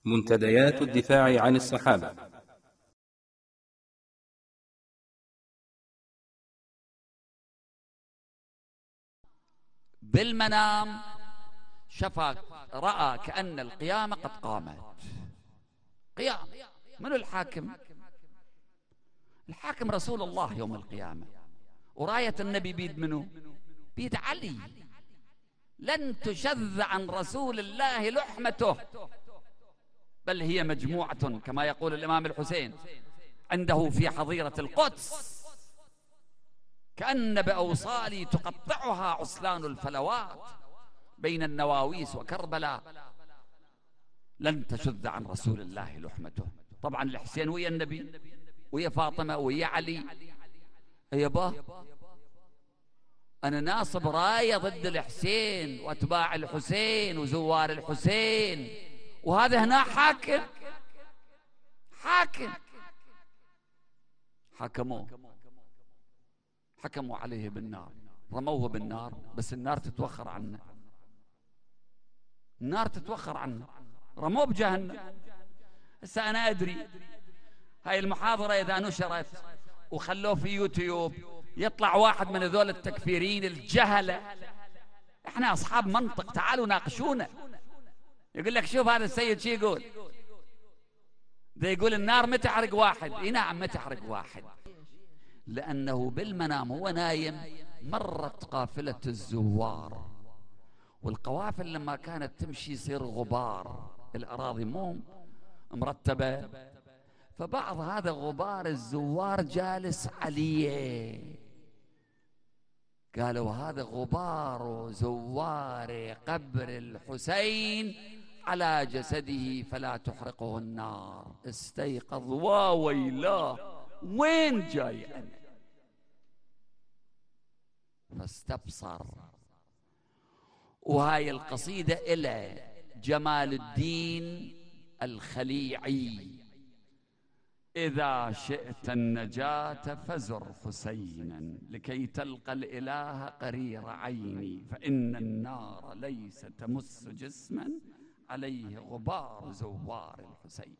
منتديات الدفاع عن الصحابة. بالمنام رأى كأن القيامة قد قامت. قيام من الحاكم؟ الحاكم رسول الله يوم القيامة، وراية النبي بيد منه؟ بيد علي. لن تشذ عن رسول الله لحمته، بل هي مجموعة كما يقول الإمام الحسين عنده في حظيرة القدس: كأن بأوصالي تقطعها عسلان الفلوات بين النواويس وكربلاء. لن تشذ عن رسول الله لحمته. طبعا الحسين ويا النبي ويا فاطمة ويا علي. يابا أنا ناصب راية ضد الحسين وأتباع الحسين وزوار الحسين، وهذا هنا حاكم. حكموا عليه بالنار، رموه بالنار، بس النار تتوخر عنه. رموه بجهنم. هسه أنا أدري هاي المحاضرة إذا نشرت وخلوه في يوتيوب يطلع واحد من ذول التكفيرين الجهلة، احنا أصحاب منطق، تعالوا ناقشونا. يقول لك شوف هذا السيد شو يقول، ده يقول النار ما تحرق واحد. اي نعم ما تحرق واحد، لأنه بالمنام هو نايم مرت قافلة الزوار، والقوافل لما كانت تمشي يصير غبار، الأراضي مو مرتبة، فبعض هذا غبار الزوار جالس عليه. قالوا هذا غبار زوار قبر الحسين على جسده فلا تحرقه النار. استيقظ وويلاه، وين جاي أنا؟ فاستبصر. وهاي القصيدة إلى جمال الدين الخليعي: إذا شئت النجاة فزر حسينا لكي تلقى الإله قرير عيني، فإن النار ليس تمس جسما عليه غبار زوار الحسين.